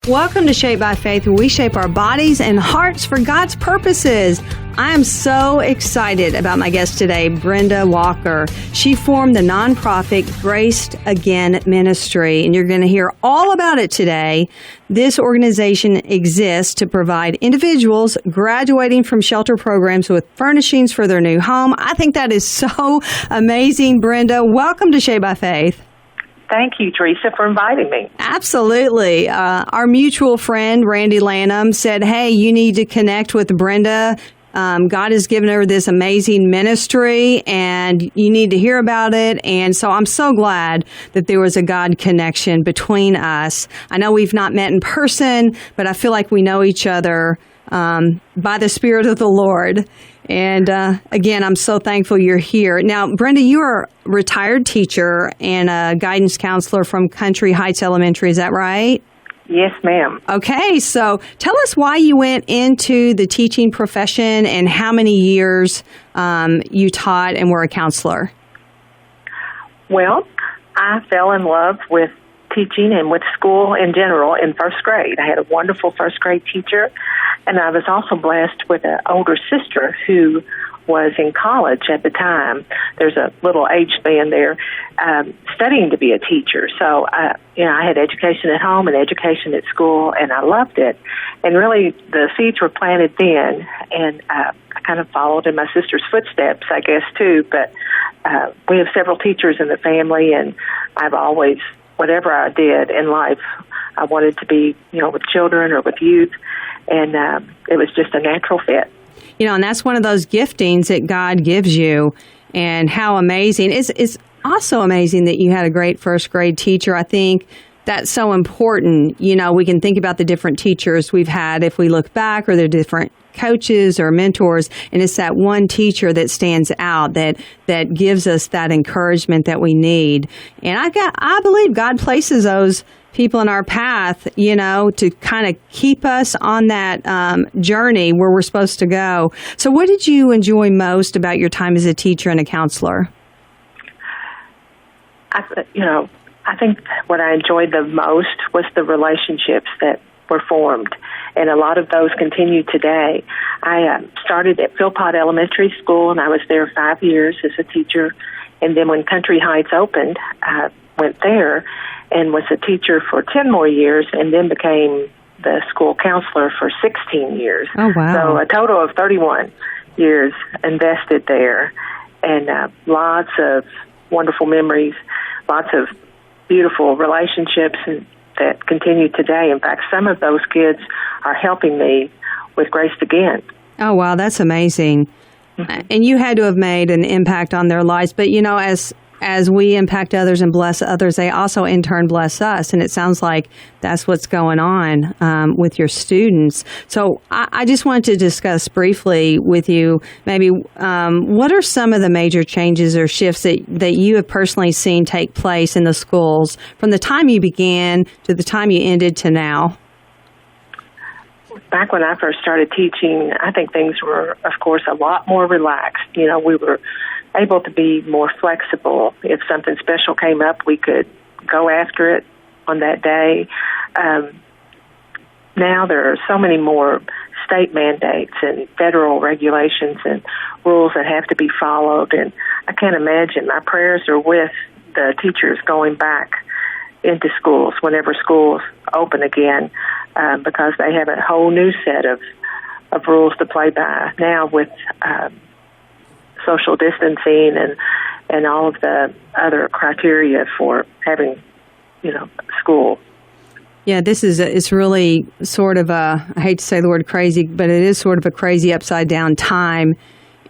Welcome to Shape by Faith, where we shape our bodies and hearts for God's purposes. I am so excited about my guest today, Brenda Walker. She formed the nonprofit Graced Again Ministry, and you're going to hear all about it today. This organization exists to provide individuals graduating from shelter programs with furnishings for their new home. I think that is so amazing, Brenda. Welcome to Shape by Faith. Thank you, Theresa, for inviting me. Absolutely. Our mutual friend, Randy Lanham, said, hey, you need to connect with Brenda. God has given her this amazing ministry, and you need to hear about it. And so I'm so glad that there was a God connection between us. I know we've not met in person, but I feel like we know each other by the Spirit of the Lord. And again, I'm so thankful you're here. Now, Brenda, you are a retired teacher and a guidance counselor from Country Heights Elementary. Is that right? Yes, ma'am. Okay, so tell us why you went into the teaching profession and how many years you taught and were a counselor. Well, I fell in love with teaching and with school in general in first grade. I had a wonderful first grade teacher, and I was also blessed with an older sister who was in college at the time. There's a little age span there, studying to be a teacher. So, I had education at home and education at school, and I loved it. And really, the seeds were planted then, and I kind of followed in my sister's footsteps, I guess, too. But we have several teachers in the family, and I've always, whatever I did in life, I wanted to be, with children or with youth, and it was just a natural fit. And that's one of those giftings that God gives you, and how amazing. It's also amazing that you had a great first grade teacher. I think that's so important. We can think about the different teachers we've had if we look back, or the different coaches or mentors, and it's that one teacher that stands out that gives us that encouragement that we need. And I believe God places those people in our path, to kind of keep us on that journey where we're supposed to go. So what did you enjoy most about your time as a teacher and a counselor? I think what I enjoyed the most was the relationships that were formed, and a lot of those continue today. I started at Philpott Elementary School, and I was there 5 years as a teacher, and then when Country Heights opened, I went there and was a teacher for 10 more years, and then became the school counselor for 16 years. Oh, wow. So a total of 31 years invested there, and lots of wonderful memories, lots of beautiful relationships that continue today. In fact, some of those kids are helping me with Graced Again. Oh, wow, that's amazing. Mm-hmm. And you had to have made an impact on their lives, but as we impact others and bless others, they also in turn bless us. And it sounds like that's what's going on with your students. So I just wanted to discuss briefly with you, maybe what are some of the major changes or shifts that you have personally seen take place in the schools from the time you began to the time you ended to now? Back when I first started teaching, I think things were, of course, a lot more relaxed. We were able to be more flexible. If something special came up, we could go after it on that day. Now there are so many more state mandates and federal regulations and rules that have to be followed, and I can't imagine. My prayers are with the teachers going back into schools whenever schools open again, because they have a whole new set of rules to play by now with social distancing and all of the other criteria for having, school. Yeah, it's really sort of I hate to say the word crazy, but it is sort of a crazy upside down time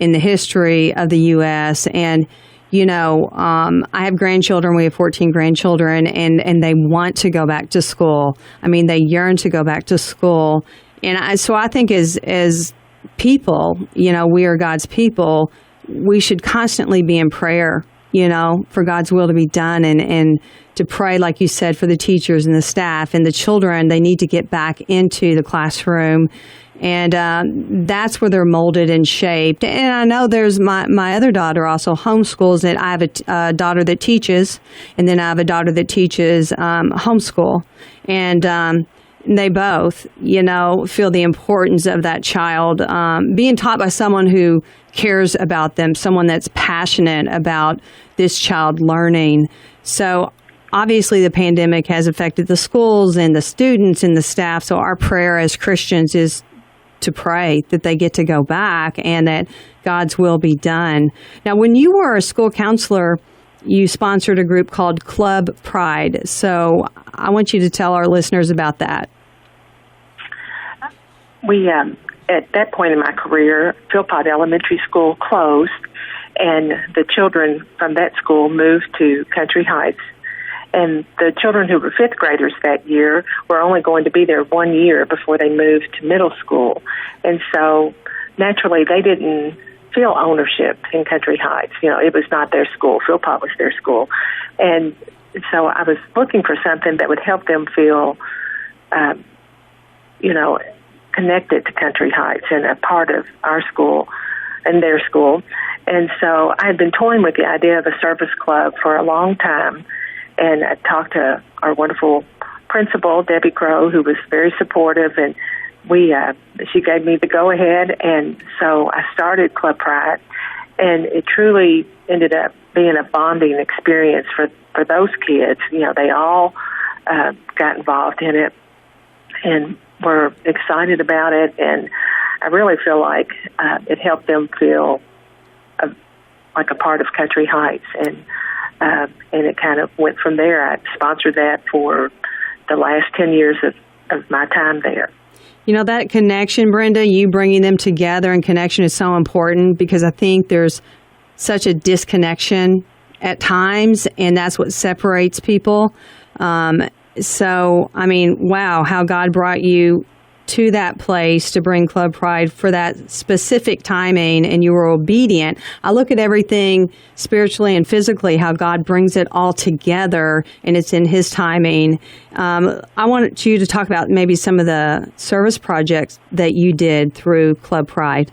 in the history of the U.S. And, I have grandchildren. We have 14 grandchildren, and they want to go back to school. I mean, they yearn to go back to school. And I think as people, we are God's people, we should constantly be in prayer, for God's will to be done, and to pray, like you said, for the teachers and the staff and the children. They need to get back into the classroom, and that's where they're molded and shaped. And I know there's my other daughter also homeschools, and I have a daughter that teaches, and then I have a daughter that teaches homeschool. And they both, feel the importance of that child being taught by someone who cares about them, someone that's passionate about this child learning. So obviously the pandemic has affected the schools and the students and the staff. So our prayer as Christians is to pray that they get to go back and that God's will be done. Now, when you were a school counselor, you sponsored a group called Club Pride. So I want you to tell our listeners about that. We, at that point in my career, Philpott Elementary School closed, and the children from that school moved to Country Heights. And the children who were fifth graders that year were only going to be there 1 year before they moved to middle school. And so naturally they didn't feel ownership in Country Heights. It was not their school. Philpott was their school. And so I was looking for something that would help them feel, connected to Country Heights and a part of our school and their school. And so I had been toying with the idea of a service club for a long time. And I talked to our wonderful principal, Debbie Crow, who was very supportive, and she gave me the go-ahead, and so I started Club Pride, and it truly ended up being a bonding experience for those kids. They all got involved in it and were excited about it, and I really feel like it helped them feel like a part of Country Heights, and it kind of went from there. I sponsored that for the last 10 years of my time there. That connection, Brenda, you bringing them together, and connection is so important because I think there's such a disconnection at times, and that's what separates people. Wow, how God brought you to that place to bring Club Pride for that specific timing, and you were obedient. I look at everything spiritually and physically, how God brings it all together, and it's in His timing. I want you to talk about maybe some of the service projects that you did through Club Pride.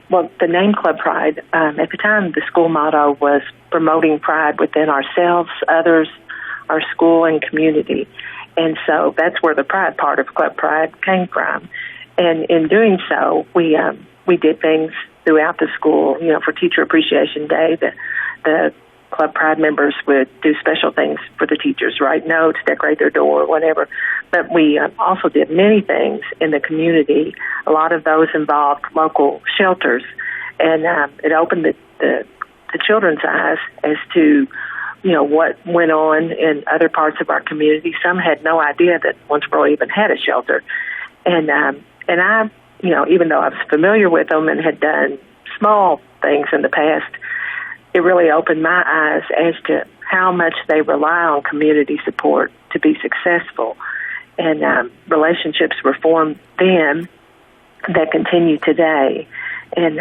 Well, the name Club Pride, at the time, the school motto was promoting pride within ourselves, others, our school, and community. And so that's where the pride part of Club Pride came from. And in doing so, we did things throughout the school. For Teacher Appreciation Day, the Club Pride members would do special things for the teachers, write notes, decorate their door, whatever. But we also did many things in the community. A lot of those involved local shelters. And it opened the children's eyes as to what went on in other parts of our community. Some had no idea that Owensboro even had a shelter. And I, even though I was familiar with them and had done small things in the past, it really opened my eyes as to how much they rely on community support to be successful. And relationships were formed then that continue today. And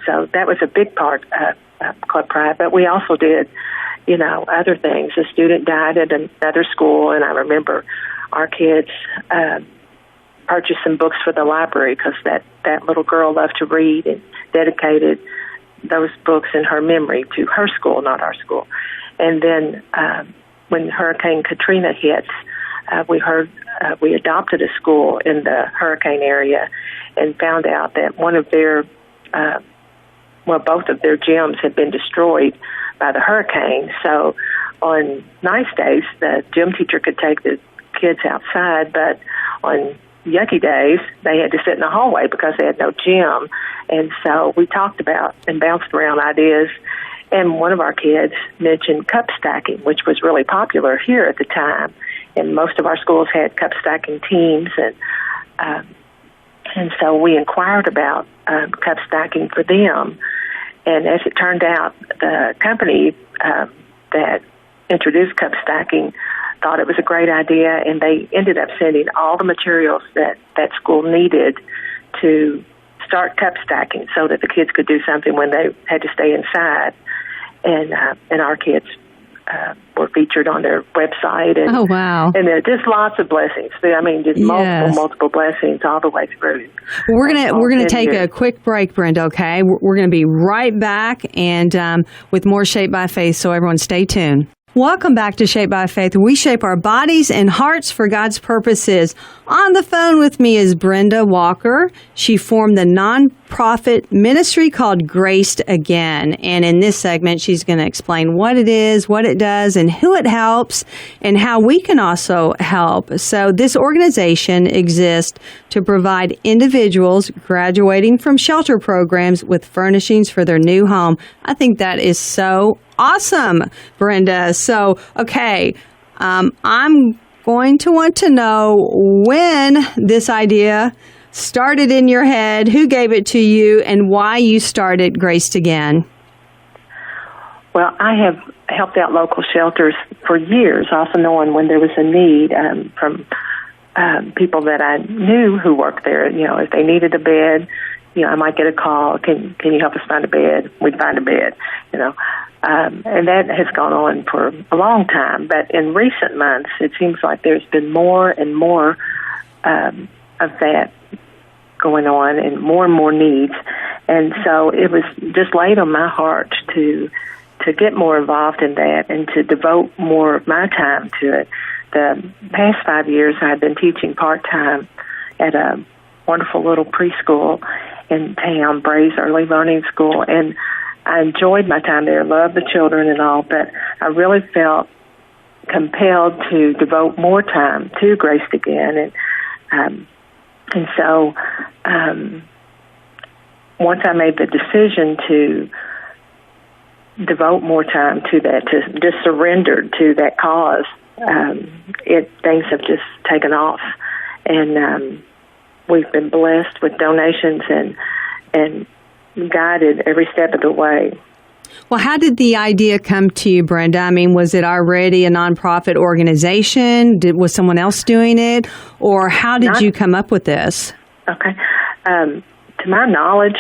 so that was a big part of Club Pride. But we also did other things. A student died at another school, and I remember our kids purchased some books for the library because that little girl loved to read and dedicated those books in her memory to her school, not our school. And then when Hurricane Katrina hit, we adopted a school in the hurricane area and found out that one of their both of their gyms had been destroyed by the hurricane. So on nice days, the gym teacher could take the kids outside, but on yucky days, they had to sit in the hallway because they had no gym. And so we talked about and bounced around ideas, and one of our kids mentioned cup stacking, which was really popular here at the time. And most of our schools had cup stacking teams, and so we inquired about cup stacking for them. And as it turned out, the company that introduced cup stacking thought it was a great idea, and they ended up sending all the materials that school needed to start cup stacking so that the kids could do something when they had to stay inside. And our kids were featured on their website. And, oh, wow. And just lots of blessings. I mean, just multiple blessings all the way through. We're gonna take a quick break, Brenda, okay? We're going to be right back and with more Shaped by Faith, so everyone stay tuned. Welcome back to Shaped by Faith. We shape our bodies and hearts for God's purposes. On the phone with me is Brenda Walker. She formed the nonprofit ministry called Graced Again. And in this segment, she's going to explain what it is, what it does, and who it helps, and how we can also help. So this organization exists to provide individuals graduating from shelter programs with furnishings for their new home. I think that is so awesome, Brenda. So, okay, I'm going to want to know when this idea started in your head, who gave it to you, and why you started Graced Again. Well, I have helped out local shelters for years, often knowing when there was a need from people that I knew who worked there. You know, if they needed a bed, you know, I might get a call, can you help us find a bed? We'd find a bed, you know. And that has gone on for a long time. But in recent months, it seems like there's been more and more of that going on and more needs. And so it was just laid on my heart to get more involved in that and to devote more of my time to it. The past 5 years, I've been teaching part-time at a wonderful little preschool in town, Bray's Early Learning School, and I enjoyed my time there, loved the children and all, but I really felt compelled to devote more time to Graced Again. And so once I made the decision to devote more time to that, to just surrender to that cause, things have just taken off. And we've been blessed with donations and guided every step of the way. Well, how did the idea come to you, Brenda? I mean, was it already a nonprofit organization? Was someone else doing it? Or how did you come up with this? Okay. To my knowledge,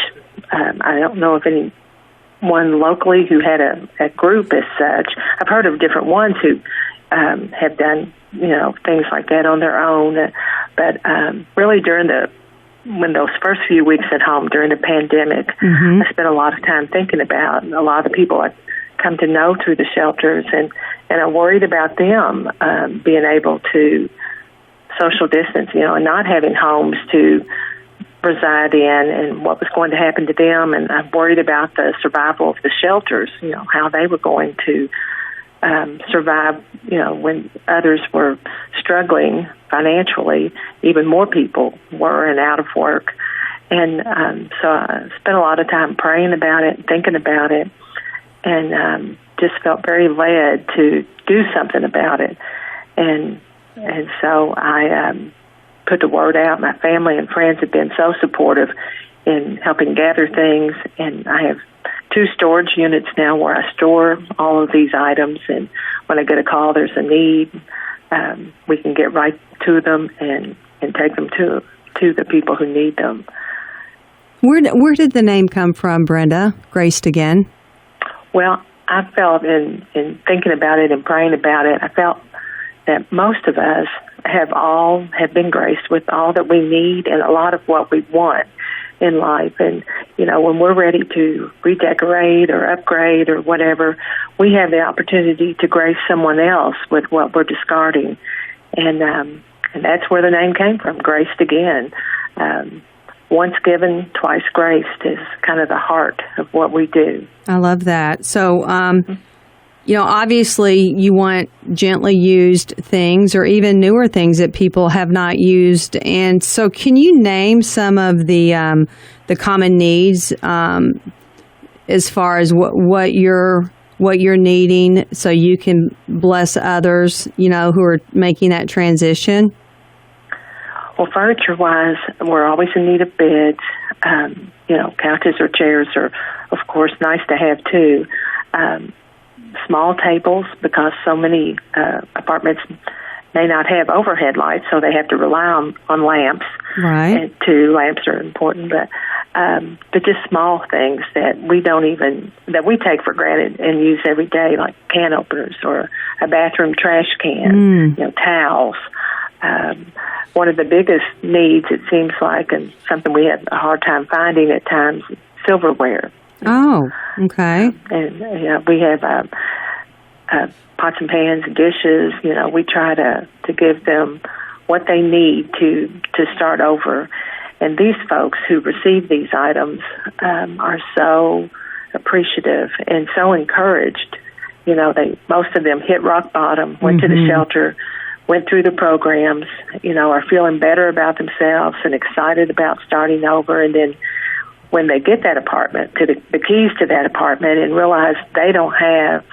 I don't know of anyone locally who had a group as such. I've heard of different ones who have done, you know, things like that on their own. But really when those first few weeks at home during the pandemic, I spent a lot of time thinking about a lot of the people I come to know through the shelters, and I worried about them being able to social distance, you know, and not having homes to reside in, and what was going to happen to them. And I'm worried about the survival of the shelters, you know, how they were going to survive, you know, when others were struggling financially. Even more people were and out of work. And so I spent a lot of time praying about it, thinking about it, and just felt very led to do something about it. And so I put the word out. My family and friends have been so supportive in helping gather things, and I have 2 storage units now where I store all of these items, and when I get a call there's a need, we can get right to them and take them to the people who need them. Where did the name come from, Brenda? Graced Again? Well, I felt in thinking about it and praying about it, I felt that most of us have been graced with all that we need and a lot of what we want in life. And, you know, when we're ready to redecorate or upgrade or whatever, we have the opportunity to grace someone else with what we're discarding. And that's where the name came from, Graced Again. Once given, twice graced is kind of the heart of what we do. I love that. So, you know, obviously you want gently used things or even newer things that people have not used. And so can you name some of the common needs as far as what you're needing so you can bless others, you know, who are making that transition? Well, furniture-wise, we're always in need of beds. You know, couches or chairs are, of course, nice to have, too. Small tables, because so many apartments may not have overhead lights, so they have to rely on lamps. Right. And lamps are important, but just small things that we take for granted and use every day, like can openers or a bathroom trash can, you know, towels. One of the biggest needs, it seems like, and something we have a hard time finding at times, silverware. Oh, okay. And we have pots and pans, dishes. We try to give them what they need to start over. And these folks who receive these items are so appreciative and so encouraged. Most of them hit rock bottom, went to the shelter, went through the programs, are feeling better about themselves and excited about starting over. And then when they get that apartment, to the keys to that apartment, and realize they don't have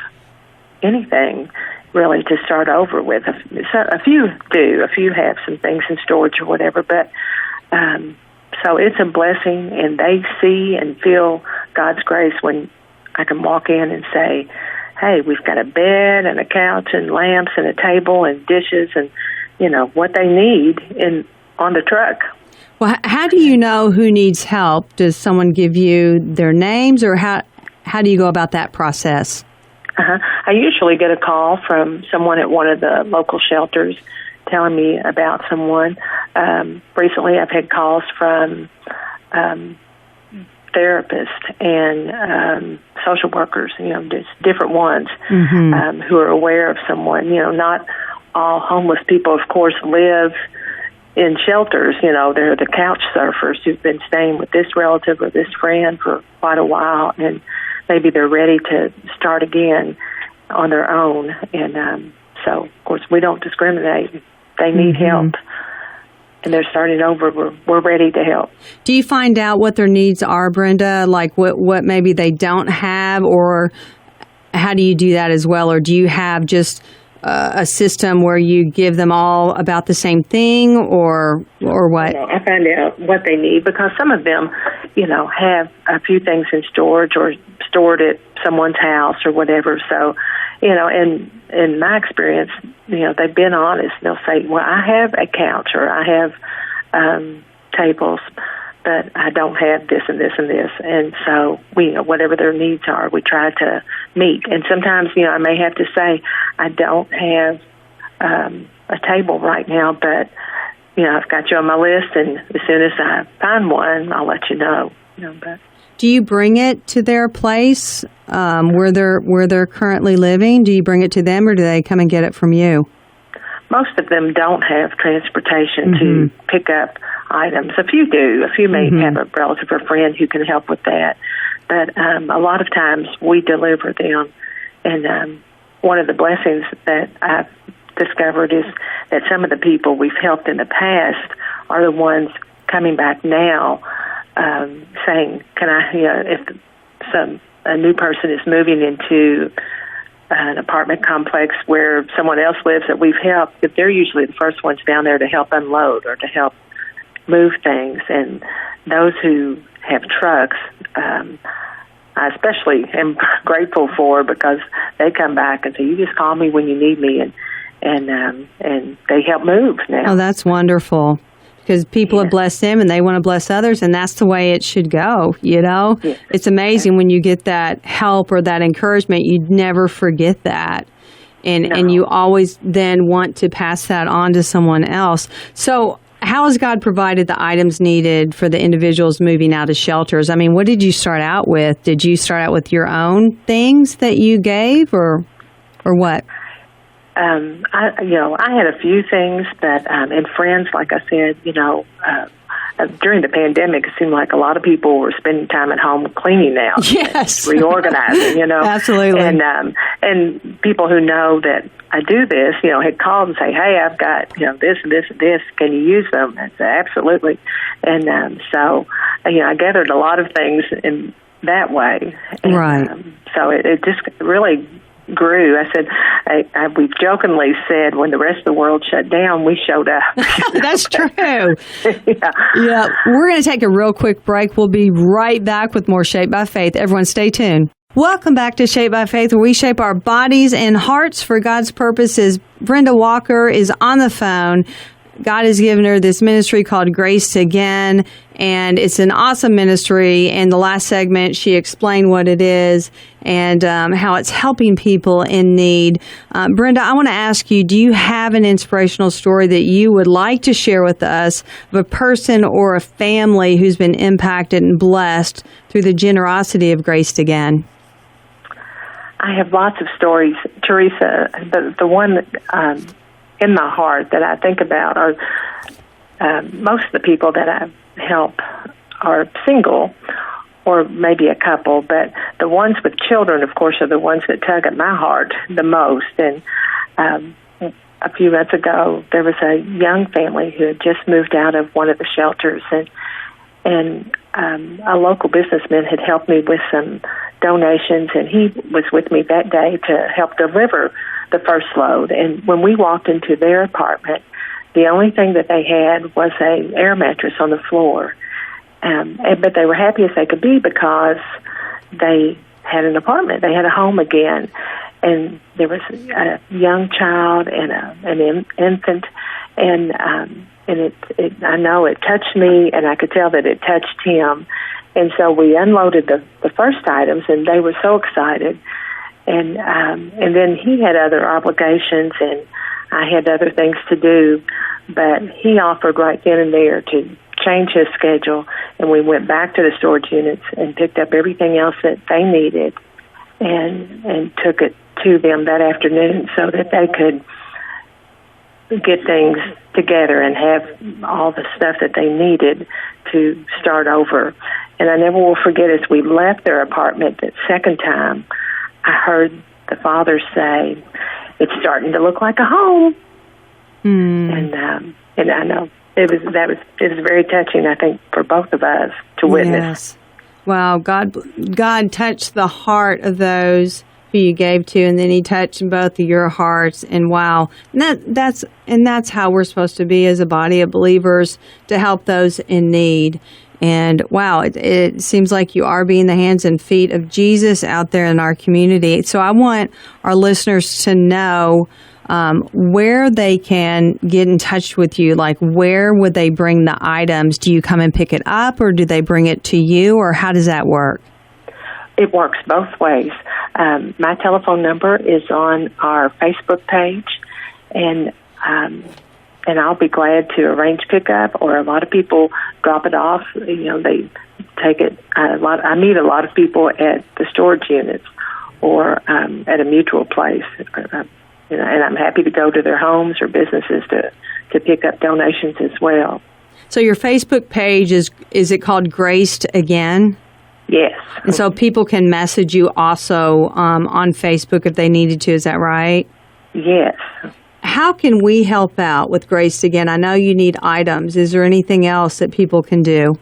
anything really to start over with. A few do. A few have some things in storage or whatever, but so it's a blessing, and they see and feel God's grace when I can walk in and say, hey, we've got a bed and a couch and lamps and a table and dishes and, what they need on the truck. Well, how do you know who needs help? Does someone give you their names, or how do you go about that process? I usually get a call from someone at one of the local shelters telling me about someone. Recently, I've had calls from therapists and social workers, just different ones who are aware of someone. Not all homeless people, of course, live in shelters. They're the couch surfers who've been staying with this relative or this friend for quite a while, and maybe they're ready to start again on their own. And so, of course, we don't discriminate. They need help, and they're starting over. We're ready to help. Do you find out what their needs are, Brenda? Like what maybe they don't have, or how do you do that as well? Or do you have just a system where you give them all about the same thing, or what? I find out what they need, because some of them, have a few things in storage or stored at someone's house or whatever. So, in my experience, they've been honest. They'll say, well, I have a couch or I have tables, but I don't have this and this and this. And so whatever their needs are, we try to meet. And sometimes, I may have to say, I don't have a table right now, but, I've got you on my list, and as soon as I find one, I'll let you know. But do you bring it to their place where they're currently living? Do you bring it to them, or do they come and get it from you? Most of them don't have transportation to pick up items. A few do. A few may have a relative or friend who can help with that. But a lot of times we deliver them. And one of the blessings that I've discovered is that some of the people we've helped in the past are the ones coming back now, saying, can I, if a new person is moving into an apartment complex where someone else lives that we've helped, that they're usually the first ones down there to help unload or to help move things. And those who have trucks, I especially am grateful for, because they come back and say, you just call me when you need me, and they help move now. Oh, that's wonderful. Because people have blessed them, and they want to bless others, and that's the way it should go, Yeah. It's amazing when you get that help or that encouragement. You'd never forget that. And you always then want to pass that on to someone else. So how has God provided the items needed for the individuals moving out of shelters? I mean, what did you start out with? Did you start out with your own things that you gave, or what? I had a few things, but and friends, like I said, during the pandemic, it seemed like a lot of people were spending time at home cleaning now, yes, reorganizing, absolutely, and people who know that I do this, had called and say, hey, I've got this and this and this, can you use them? I said, absolutely, and so I gathered a lot of things in that way, and, right? So it just really grew. I said, we jokingly said, when the rest of the world shut down, we showed up. That's true. Yeah. We're going to take a real quick break. We'll be right back with more Shaped by Faith. Everyone stay tuned. Welcome back to Shaped by Faith, where we shape our bodies and hearts for God's purposes. Brenda Walker is on the phone. God has given her this ministry called Grace Again, and it's an awesome ministry. In the last segment, she explained what it is and how it's helping people in need. Brenda, I want to ask you, do you have an inspirational story that you would like to share with us of a person or a family who's been impacted and blessed through the generosity of Grace Again? I have lots of stories, Theresa. The one in my heart that I think about are most of the people that I help are single, or maybe a couple, but the ones with children, of course, are the ones that tug at my heart the most. And a few months ago, there was a young family who had just moved out of one of the shelters, and a local businessman had helped me with some donations, and he was with me that day to help deliver the first load. And when we walked into their apartment, the only thing that they had was an air mattress on the floor. But they were happy as they could be because they had an apartment. They had a home again. And there was a young child and an infant. And I know it touched me, and I could tell that it touched him. And so we unloaded the first items, and they were so excited. And then he had other obligations, and I had other things to do. But he offered right then and there to change his schedule, and we went back to the storage units and picked up everything else that they needed and took it to them that afternoon so that they could get things together and have all the stuff that they needed to start over. And I never will forget, as we left their apartment that second time, I heard the father say, "It's starting to look like a home." And I know it was very touching, I think, for both of us to witness. Yes. Wow, God touched the heart of those who you gave to, and then He touched both of your hearts. And wow, that's how we're supposed to be as a body of believers, to help those in need. And wow, it seems like you are being the hands and feet of Jesus out there in our community. So I want our listeners to know where they can get in touch with you. Like, where would they bring the items? Do you come and pick it up, or do they bring it to you, or how does that work? It works both ways. My telephone number is on our Facebook page, and I'll be glad to arrange pickup, or a lot of people drop it off. They take it. I meet a lot of people at the storage units or at a mutual place. And I'm happy to go to their homes or businesses to pick up donations as well. So your Facebook page, is it called Graced Again? Yes. And so people can message you also on Facebook if they needed to, is that right? Yes. How can we help out with Graced Again? I know you need items. Is there anything else that people can do?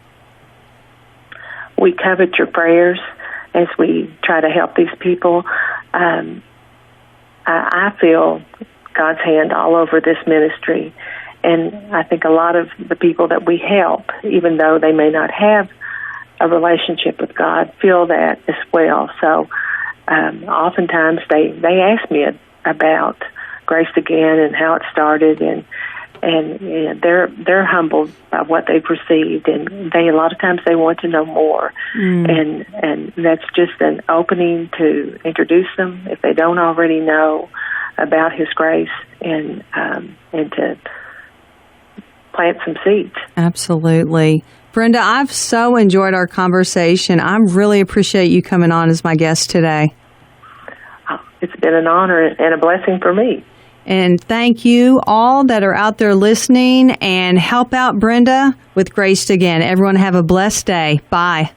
We covet your prayers as we try to help these people. I feel God's hand all over this ministry, and I think a lot of the people that we help, even though they may not have a relationship with God, feel that as well. So oftentimes they ask me about Graced Again and how it started, and they're humbled by what they've received, and a lot of times they want to know more, and that's just an opening to introduce them, if they don't already know, about His grace, and to plant some seeds. Absolutely. Brenda, I've so enjoyed our conversation. I really appreciate you coming on as my guest today. Oh, it's been an honor and a blessing for me. And thank you all that are out there listening, and help out Brenda with Graced Again. Everyone have a blessed day. Bye.